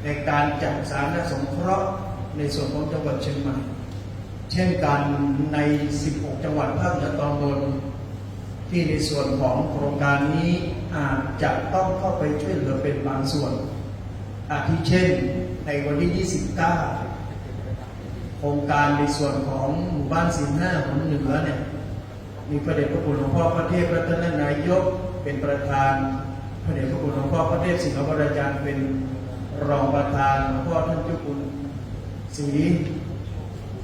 ในการจัดสาธารณสงเคราะห์ในส่วนของจังหวัดเชียงใหม่เช่นกันใน 16 จังหวัดภาคเหนือตอนบนที่ในส่วนของโครงการนี้อาจจะต้องเข้าไปช่วยเหลือเป็นบางส่วนอาทิเช่นในวันที่ 29 โครงการในส่วนของหมู่บ้านศีลห้าของเหนือเนี่ยมีพระเดชพระคุณหลวงพ่อพระเทพรัตนนายกเป็นประธานพระเดชพระคุณหลวงพ่อพระเทพสิงห์วรอาจารย์เป็นรองประธานหลวงพ่อท่านเจ้าคุณศรี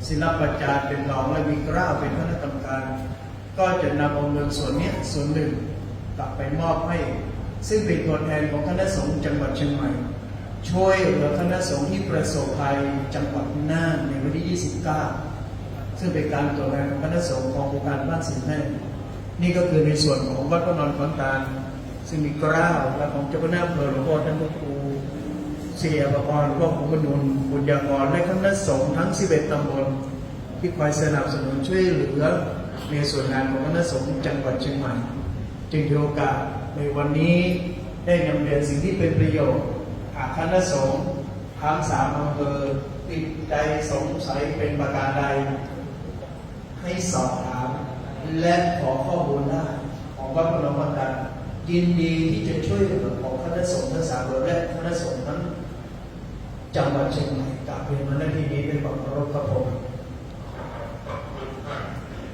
ศิลปจารย์เป็นรองและมีเกล้าเป็นคณะกรรมการก็จะนำเอาเงินส่วนนี้ส่วนหนึ่งกลับไปมอบให้ซึ่งเป็นตัวแทนของคณะสงฆ์จังหวัดเชียงใหม่ช่วยเหลือคณะสงฆ์ที่ประสบภัยจังหวัดน่านในวันที่ 29 ซึ่งเป็นการตัวแทนของคณะสงฆ์ของโครงการบ้านศีลแม่นี่ก็คือในส่วนของวัดพระนอนขอนตาลซึ่งมีเกล้าและของเจ้าคณะอำเภอหลวงพ่อท่านพระครูเสียประกรณ์หลวงพ่อครูมนุนบุญญากรและคณะสงฆ์ทั้ง 11 ตำบลที่คอยสนับสนุนช่วยเหลือในส่วนงานของคณะสงฆ์จังหวัดเชียงใหม่จึงถือโอกาสในวันนี้ได้นำเรียนสิ่งที่เป็นประโยชน์หากคณะสงฆ์ทั้ง3 อำเภอติดใจสงสัยเป็นประการใดให้สอบถามและขอข้อมูลได้ของวัดพระนอนขอนตาลยินดีที่จะช่วยเหลือของคณะสงฆ์ทั้ง3 อำเภอและคณะสงฆ์ทั้งจังหวัดเชียงใหม่กราบเรียนมาณที่นี้เป็นความเคารพครับผม